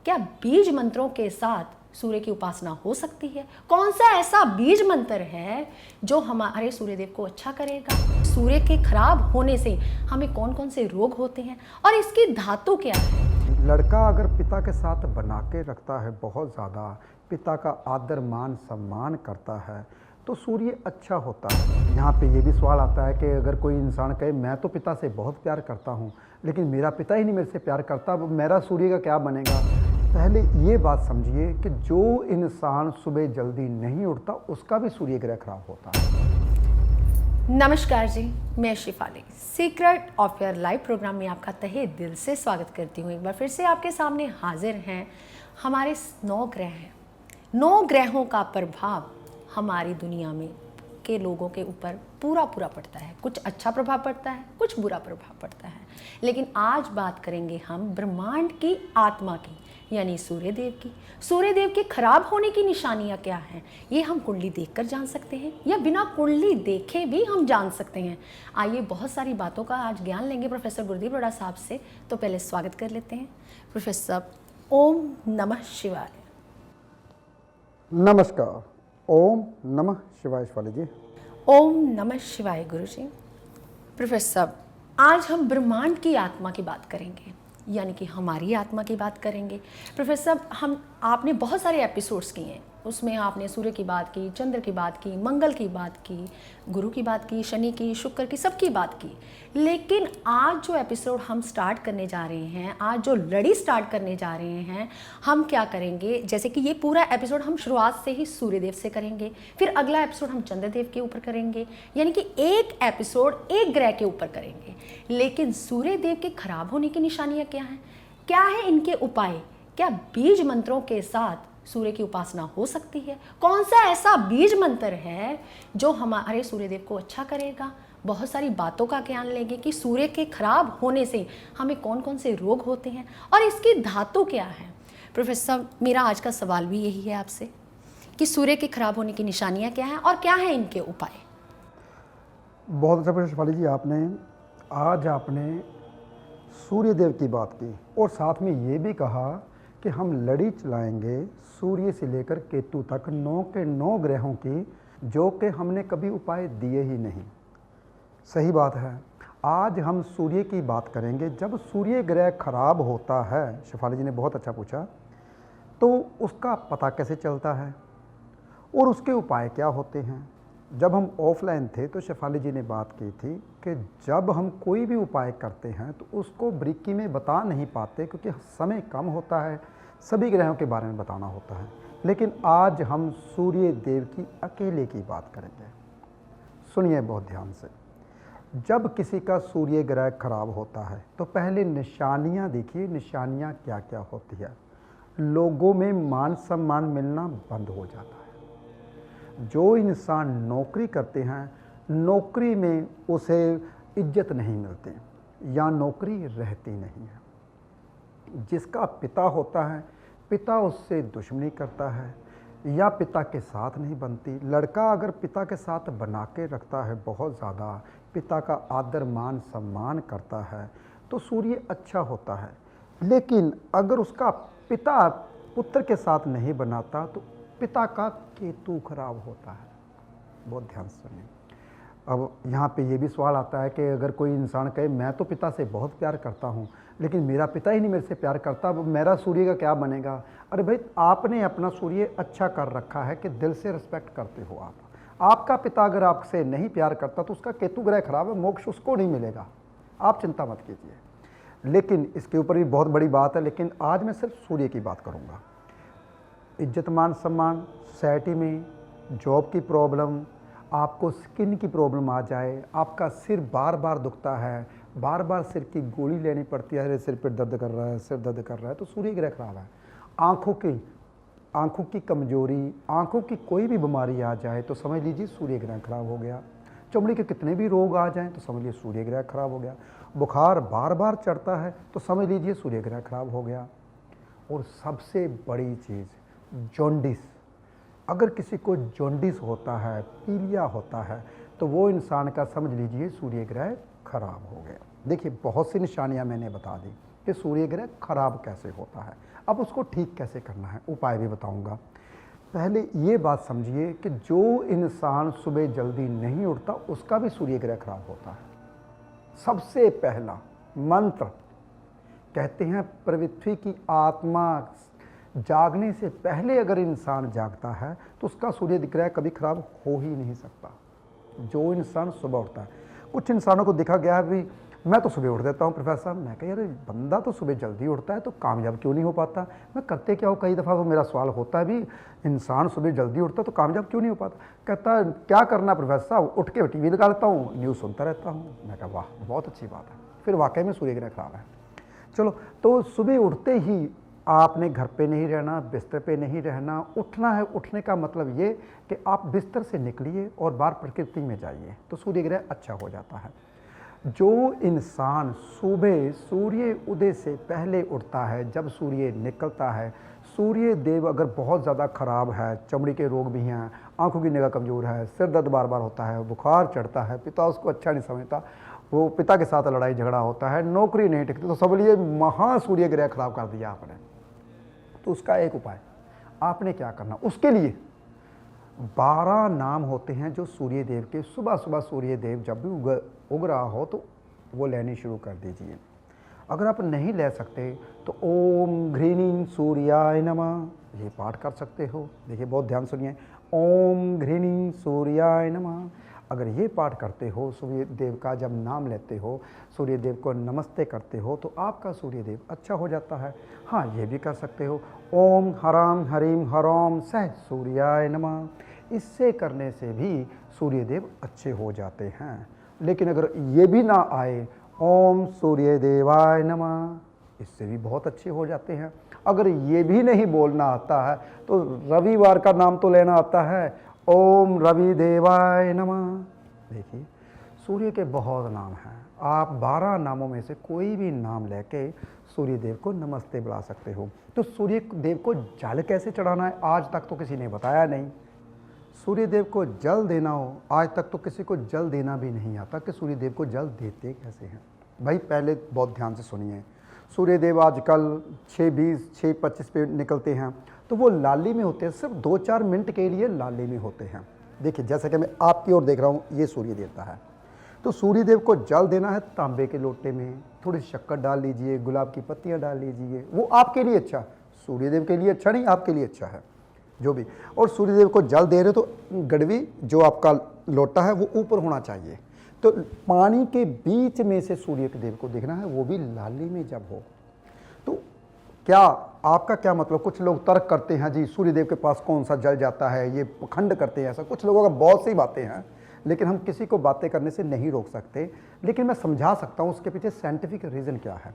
क्या बीज मंत्रों के साथ सूर्य की उपासना हो सकती है? कौन सा ऐसा बीज मंत्र है जो हमारे सूर्यदेव को अच्छा करेगा? सूर्य के खराब होने से हमें कौन कौन से रोग होते हैं और इसकी धातु क्या है? लड़का अगर पिता के साथ बना के रखता है, बहुत ज़्यादा पिता का आदर मान सम्मान करता है, तो सूर्य अच्छा होता है। यहाँ पे ये भी सवाल आता है कि अगर कोई इंसान कहे मैं तो पिता से बहुत प्यार करता हूँ लेकिन मेरा पिता ही नहीं मेरे से प्यार करता, अब मेरा सूर्य का क्या बनेगा? पहले ये बात समझिए कि जो इंसान सुबह जल्दी नहीं उठता उसका भी सूर्य ग्रह खराब होता है। नमस्कार जी, मैं Shifali secret of your life programme में आपका तहे दिल से स्वागत करती हूँ। एक बार फिर से आपके सामने हाजिर हैं। हमारे 9 ग्रह हैं। 9 ग्रहों का प्रभाव हमारी दुनिया में के लोगों के ऊपर पूरा पड़ता है। कुछ अच्छा प्रभाव पड़ता है, कुछ बुरा प्रभाव पड़ता है। लेकिन आज बात करेंगे हम ब्रह्मांड की आत्मा की, यानी सूर्यदेव की। सूर्यदेव के खराब होने की निशानियां क्या हैं, ये हम कुंडली देखकर जान सकते हैं या बिना कुंडली देखे भी हम जान सकते हैं। आइए बहुत सारी बातों का आज ज्ञान लेंगे प्रोफेसर गुरदीप रोड़ा साहब से। तो पहले स्वागत कर लेते हैं प्रोफेसर साहब। ओम नमः शिवाय। नमस्कार। ओम नमः शिवाय शिवाली जी। ओम नमः शिवाय गुरु जी। प्रोफेसर साहब, आज हम ब्रह्मांड की आत्मा की बात करेंगे, यानी कि हमारी आत्मा की बात करेंगे। प्रोफेसर साहब, आपने बहुत सारे एपिसोड्स किए हैं, उसमें आपने सूर्य की बात की, चंद्र की बात की, मंगल की बात की, गुरु की बात की, शनि की, शुक्र की, सबकी बात की। लेकिन आज जो एपिसोड हम स्टार्ट करने जा रहे हैं, आज जो लड़ी स्टार्ट करने जा रहे हैं, हम क्या करेंगे, जैसे कि ये पूरा एपिसोड हम शुरुआत से ही सूर्यदेव से करेंगे, फिर अगला एपिसोड हम चंद्रदेव के ऊपर करेंगे, यानी कि एक एपिसोड एक ग्रह के ऊपर करेंगे। लेकिन सूर्यदेव के खराब होने की निशानियाँ क्या हैं, क्या है इनके उपाय? क्या बीज मंत्रों के साथ सूर्य की उपासना हो सकती है? कौन सा ऐसा बीज मंत्र है जो हमारे सूर्यदेव को अच्छा करेगा? बहुत सारी बातों का ज्ञान लेंगे कि सूर्य के खराब होने से हमें कौन कौन से रोग होते हैं और इसकी धातु क्या है। प्रोफेसर, मेरा आज का सवाल भी यही है आपसे कि सूर्य के खराब होने की निशानियां क्या हैं और क्या है इनके उपाय? बहुत अच्छा प्रश्न शिवाली जी। आज आपने सूर्यदेव की बात की और साथ में ये भी कहा कि हम लड़ी चलाएंगे सूर्य से लेकर केतु तक 9 के 9 ग्रहों की, जो कि हमने कभी उपाय दिए ही नहीं। सही बात है। आज हम सूर्य की बात करेंगे। जब सूर्य ग्रह खराब होता है, शिफाली जी ने बहुत अच्छा पूछा, तो उसका पता कैसे चलता है और उसके उपाय क्या होते हैं। जब हम ऑफलाइन थे तो शिफाली जी ने बात की थी कि जब हम कोई भी उपाय करते हैं तो उसको बारीकी में बता नहीं पाते क्योंकि समय कम होता है, सभी ग्रहों के बारे में बताना होता है। लेकिन आज हम सूर्य देव की अकेले की बात करेंगे। सुनिए बहुत ध्यान से। जब किसी का सूर्य ग्रह खराब होता है तो पहले निशानियां देखिए, निशानियां क्या क्या होती है। लोगों में मान सम्मान मिलना बंद हो जाता है। जो इंसान नौकरी करते हैं, नौकरी में उसे इज्जत नहीं मिलती या नौकरी रहती नहीं है। जिसका पिता होता है, पिता उससे दुश्मनी करता है या पिता के साथ नहीं बनती। लड़का अगर पिता के साथ बना के रखता है, बहुत ज़्यादा पिता का आदर मान सम्मान करता है, तो सूर्य अच्छा होता है। लेकिन अगर उसका पिता पुत्र के साथ नहीं बनाता तो पिता का केतु खराब होता है। बहुत ध्यान से सुनिए। अब यहाँ पे ये भी सवाल आता है कि अगर कोई इंसान कहे मैं तो पिता से बहुत प्यार करता हूँ लेकिन मेरा पिता ही नहीं मेरे से प्यार करता, अब मेरा सूर्य का क्या बनेगा? अरे भाई, आपने अपना सूर्य अच्छा कर रखा है कि दिल से रिस्पेक्ट करते हो आप। आपका पिता अगर आपसे नहीं प्यार करता तो उसका केतु ग्रह खराब है, मोक्ष उसको नहीं मिलेगा। आप चिंता मत कीजिए। लेकिन इसके ऊपर भी बहुत बड़ी बात है, लेकिन आज मैं सिर्फ सूर्य की बात करूँगा। इज्जत मान सम्मान, सोसाइटी में जॉब की प्रॉब्लम, आपको स्किन की प्रॉब्लम आ जाए, आपका सिर बार बार दुखता है, बार बार सिर की गोली लेनी पड़ती है, अरे सिर पे दर्द कर रहा है, सिर दर्द कर रहा है, तो सूर्य ग्रह खराब है। आँखों की कमजोरी, आँखों की कोई भी बीमारी आ जाए तो समझ लीजिए सूर्य ग्रह खराब हो गया। चमड़ी के कितने भी रोग आ जाएं तो समझ लीजिए सूर्य ग्रह खराब हो गया। बुखार बार बार चढ़ता है तो समझ लीजिए सूर्य ग्रह खराब हो गया। और सबसे बड़ी चीज़, जॉन्डिस। अगर किसी को जॉन्डिस होता है, पीलिया होता है, तो वो इंसान का समझ लीजिए सूर्य ग्रह खराब हो गया। देखिए बहुत सी निशानियां मैंने बता दी। कि सूर्य ग्रह खराब कैसे होता है। अब उसको ठीक कैसे करना है, उपाय भी बताऊंगा। पहले ये बात समझिए कि जो इंसान सुबह जल्दी नहीं उठता उसका भी सूर्य ग्रह खराब होता है। सबसे पहला मंत्र, कहते हैं पृथ्वी की आत्मा जागने से पहले अगर इंसान जागता है तो उसका सूर्य ग्रह कभी खराब हो ही नहीं सकता। जो इंसान सुबह उठता है, कुछ इंसानों को देखा गया है भी मैं तो सुबह उठ देता हूँ प्रोफेसर साहब, मैं कह यार बंदा तो सुबह जल्दी उठता है तो कामयाब क्यों नहीं हो पाता। मैं करते क्या हूँ, कई दफ़ा वो मेरा सवाल होता है भी, इंसान सुबह जल्दी उठता तो कामयाब क्यों नहीं हो पाता। कहता क्या करना प्रोफेसर साहब, उठ के टीवी लगा लेता हूँ, न्यूज़ सुनता रहता हूँ। मैं कहा वाह बहुत अच्छी बात है, फिर वाकई में सूर्य ग्रह खराब है। चलो, तो सुबह उठते ही आपने घर पे नहीं रहना, बिस्तर पे नहीं रहना, उठना है। उठने का मतलब ये कि आप बिस्तर से निकलिए और बाहर प्रकृति में जाइए तो सूर्य ग्रह अच्छा हो जाता है। जो इंसान सुबह सूर्य उदय से पहले उठता है, जब सूर्य निकलता है, सूर्य देव अगर बहुत ज़्यादा ख़राब है, चमड़ी के रोग भी हैं, आंखों की निगाह कमज़ोर है, सिर दर्द बार बार होता है, बुखार चढ़ता है, पिता उसको अच्छा नहीं समझता, वो पिता के साथ लड़ाई झगड़ा होता है, नौकरी नहीं टिकती, तो सब लिए महा सूर्य ग्रह खराब कर दिया आपने। तो उसका एक उपाय आपने क्या करना, उसके लिए 12 नाम होते हैं जो सूर्य देव के, सुबह सुबह सूर्य देव जब भी उग रहा हो तो वो लेनी शुरू कर दीजिए। अगर आप नहीं ले सकते तो ओम घृणीं सूर्याय नमः ये पाठ कर सकते हो। देखिए बहुत ध्यान सुनिए, ओम घृणीं सूर्याय नमः। अगर ये पाठ करते हो, सूर्य देव का जब नाम लेते हो, सूर्य देव को नमस्ते करते हो तो आपका सूर्य देव अच्छा हो जाता है। हाँ, ये भी कर सकते हो, ओम हराम हरीम हरोम सह सूर्याय नमः। इससे करने से भी सूर्य देव अच्छे हो जाते हैं। लेकिन अगर ये भी ना आए, ओम सूर्य देवाय नमः, इससे भी बहुत अच्छे हो जाते हैं। अगर ये भी नहीं बोलना आता है तो रविवार का नाम तो लेना आता है, ओम रवि देवाय नमः। देखिए सूर्य के बहुत नाम हैं, आप 12 नामों में से कोई भी नाम लेके सूर्य देव को नमस्ते बुला सकते हो। तो सूर्य देव को जल कैसे चढ़ाना है आज तक तो किसी ने बताया नहीं। सूर्य देव को जल देना हो, आज तक तो किसी को जल देना भी नहीं आता कि सूर्य देव को जल देते कैसे हैं। भाई पहले बहुत ध्यान से सुनिए, सूर्य देव आजकल 6:20 6:25 पे निकलते हैं तो वो लाली में होते हैं, सिर्फ 2-4 मिनट के लिए लाली में होते हैं। देखिए जैसा कि मैं आपकी ओर देख रहा हूँ, ये सूर्य देवता है। तो सूर्य देव को जल देना है तांबे के लोटे में, थोड़ी शक्कर डाल लीजिए, गुलाब की पत्तियाँ डाल लीजिए, वो आपके लिए अच्छा, सूर्य देव के लिए अच्छा नहीं, आपके लिए अच्छा है जो भी। और सूर्य देव को जल दे रहे हो तो गड़वी जो आपका लोटा है वो ऊपर होना चाहिए। तो पानी के बीच में से सूर्य के देव को देखना है, वो भी लाली में जब हो। तो क्या आपका क्या मतलब, कुछ लोग तर्क करते हैं जी सूर्य देव के पास कौन सा जल जाता है, ये पखंड करते हैं, ऐसा कुछ लोगों का बहुत सी बातें हैं, लेकिन हम किसी को बातें करने से नहीं रोक सकते। लेकिन मैं समझा सकता हूँ उसके पीछे साइंटिफिक रीज़न क्या है।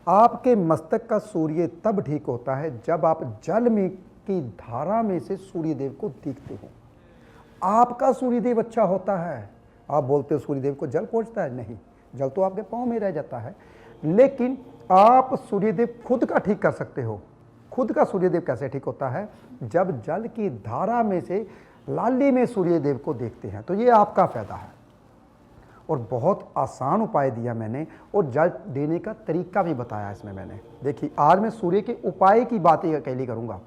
आपके मस्तक का सूर्य तब ठीक होता है जब आप जल में की धारा में से सूर्य देव को देखते हो, आपका सूर्य देव अच्छा होता है। आप बोलते हो सूर्य देव को जल पहुंचता है, नहीं, जल तो आपके पाँव में रह जाता है। लेकिन आप सूर्य देव खुद का ठीक कर सकते हो। खुद का सूर्य देव कैसे ठीक होता है, जब जल की धारा में से लाली में सूर्य देव को देखते हैं, तो ये आपका फायदा है। और बहुत आसान उपाय दिया मैंने, और जल देने का तरीका भी बताया इसमें मैंने। देखिए आज मैं सूर्य के उपाय की बात ही अकेली करूँगा।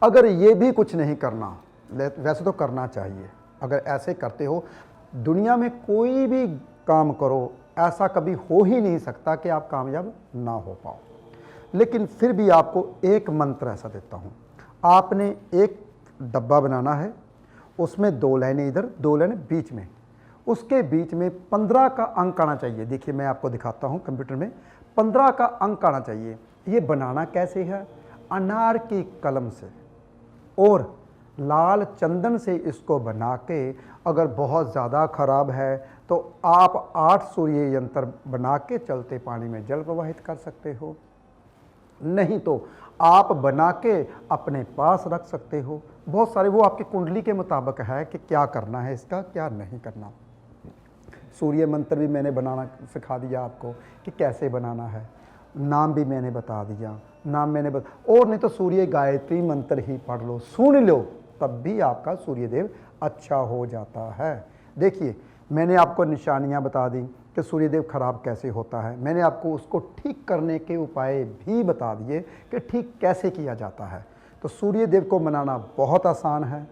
अगर ये भी कुछ नहीं करना, वैसे तो करना चाहिए, अगर ऐसे करते हो दुनिया में कोई भी काम करो, ऐसा कभी हो ही नहीं सकता कि आप कामयाब ना हो पाओ। लेकिन फिर भी आपको एक मंत्र ऐसा देता हूँ, आपने एक डब्बा बनाना है, उसमें 2 लाइनें इधर 2 लाइनें बीच में, उसके बीच में 15 का अंक आना चाहिए। देखिए मैं आपको दिखाता हूँ कंप्यूटर में, 15 का अंक आना चाहिए। ये बनाना कैसे है, अनार की कलम से और लाल चंदन से इसको बना के, अगर बहुत ज़्यादा ख़राब है तो आप 8 सूर्य यंत्र बना के चलते पानी में जल प्रवाहित कर सकते हो, नहीं तो आप बना के अपने पास रख सकते हो। बहुत सारे वो आपकी कुंडली के मुताबिक है कि क्या करना है इसका, क्या नहीं करना। सूर्य मंत्र भी मैंने बनाना सिखा दिया आपको कि कैसे बनाना है, नाम भी मैंने बता दिया, नाम मैंने और नहीं तो सूर्य गायत्री मंत्र ही पढ़ लो, सुन लो, तब भी आपका सूर्य देव अच्छा हो जाता है। देखिए मैंने आपको निशानियां बता दी कि सूर्यदेव खराब कैसे होता है। मैंने आपको उसको ठीक करने के उपाय भी बता दिए कि ठीक कैसे किया जाता है। तो सूर्यदेव को मनाना बहुत आसान है।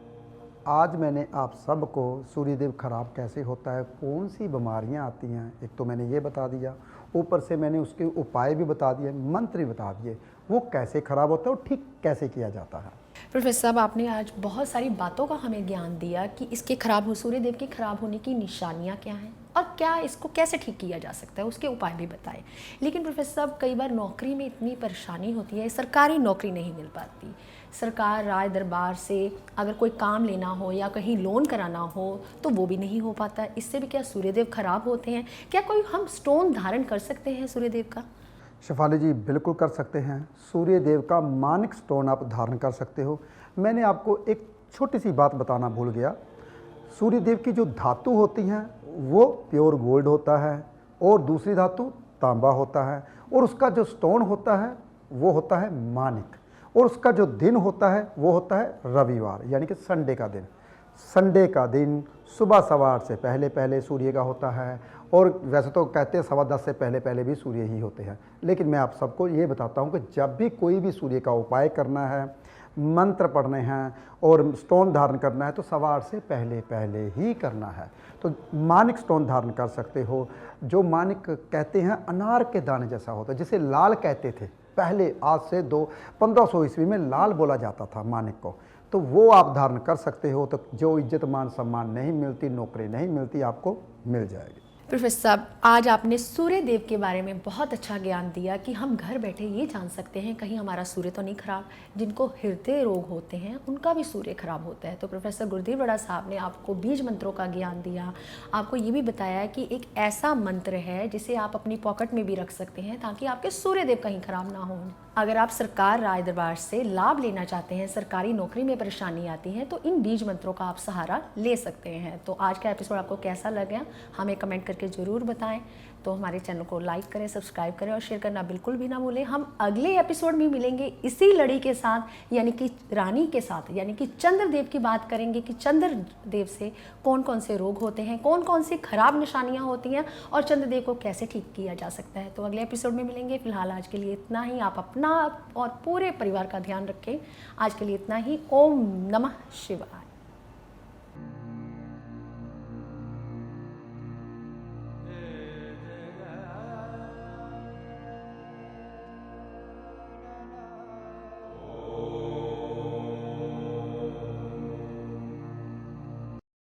आज मैंने आप सबको सूर्यदेव खराब कैसे होता है, कौन सी बीमारियां आती हैं, एक तो मैंने ये बता दिया, ऊपर से मैंने उसके उपाय भी बता दिए, मंत्र भी बता दिए, वो कैसे खराब होता है और ठीक कैसे किया जाता है। प्रोफेसर साहब, आपने आज बहुत सारी बातों का हमें ज्ञान दिया कि इसके खराब हो सूर्यदेव के खराब होने की निशानियां क्या हैं और क्या इसको कैसे ठीक किया जा सकता है, उसके उपाय भी बताए। लेकिन प्रोफेसर साहब, कई बार नौकरी में इतनी परेशानी होती है, सरकारी नौकरी नहीं मिल पाती। सरकार राय दरबार से अगर कोई काम लेना हो या कहीं लोन कराना हो तो वो भी नहीं हो पाता। इससे भी क्या सूर्यदेव खराब होते हैं? क्या कोई हम स्टोन धारण कर सकते हैं सूर्यदेव का? शेफाली जी, बिल्कुल कर सकते हैं। सूर्यदेव का मानिक स्टोन आप धारण कर सकते हो। मैंने आपको एक छोटी सी बात बताना भूल गया। सूर्यदेव की जो धातु होती हैं वो प्योर गोल्ड होता है और दूसरी धातु तांबा होता है, और उसका जो स्टोन होता है वो होता है मानिक, और उसका जो दिन होता है वो होता है रविवार, यानी कि संडे का दिन। संडे का दिन सुबह सवार से पहले पहले सूर्य का होता है, और वैसे तो कहते हैं 10:15 से पहले पहले भी सूर्य ही होते हैं, लेकिन मैं आप सबको ये बताता हूँ कि जब भी कोई भी सूर्य का उपाय करना है, मंत्र पढ़ने हैं और स्टोन धारण करना है तो सवार से पहले पहले ही करना है। तो मानिक स्टोन धारण कर सकते हो। जो मानिक कहते हैं अनार के दाने जैसा होता है, जिसे लाल कहते थे पहले, आज से 1500 ईस्वी में लाल बोला जाता था मानिक को, तो वो आप धारण कर सकते हो। तो जो इज्जत मान सम्मान नहीं मिलती, नौकरी नहीं मिलती, आपको मिल जाएगी। प्रोफेसर साहब, आज आपने सूर्य देव के बारे में बहुत अच्छा ज्ञान दिया कि हम घर बैठे ये जान सकते हैं कहीं हमारा सूर्य तो नहीं खराब। जिनको हृदय रोग होते हैं उनका भी सूर्य खराब होता है। तो प्रोफेसर गुरदेव बड़ा साहब ने आपको बीज मंत्रों का ज्ञान दिया, आपको ये भी बताया कि एक ऐसा मंत्र है जिसे आप अपनी पॉकेट में भी रख सकते हैं ताकि आपके सूर्य देव कहीं खराब ना हो। अगर आप सरकार राय दरबार से लाभ लेना चाहते हैं, सरकारी नौकरी में परेशानी आती है, तो इन बीज मंत्रों का आप सहारा ले सकते हैं। तो आज का एपिसोड आपको कैसा लगा हमें कमेंट करके ज़रूर बताएं। तो हमारे चैनल को लाइक करें, सब्सक्राइब करें और शेयर करना बिल्कुल भी ना भूलें। हम अगले एपिसोड में मिलेंगे इसी लड़ी के साथ, यानी कि रानी के साथ, यानी कि चंद्रदेव की बात करेंगे कि चंद्रदेव से कौन कौन से रोग होते हैं, कौन कौन सी खराब निशानियां होती हैं और चंद्रदेव को कैसे ठीक किया जा सकता है। तो अगले एपिसोड में मिलेंगे। फिलहाल आज के लिए इतना ही। आप अपना और पूरे परिवार का ध्यान रखें। आज के लिए इतना ही। ओम नमः शिवाय।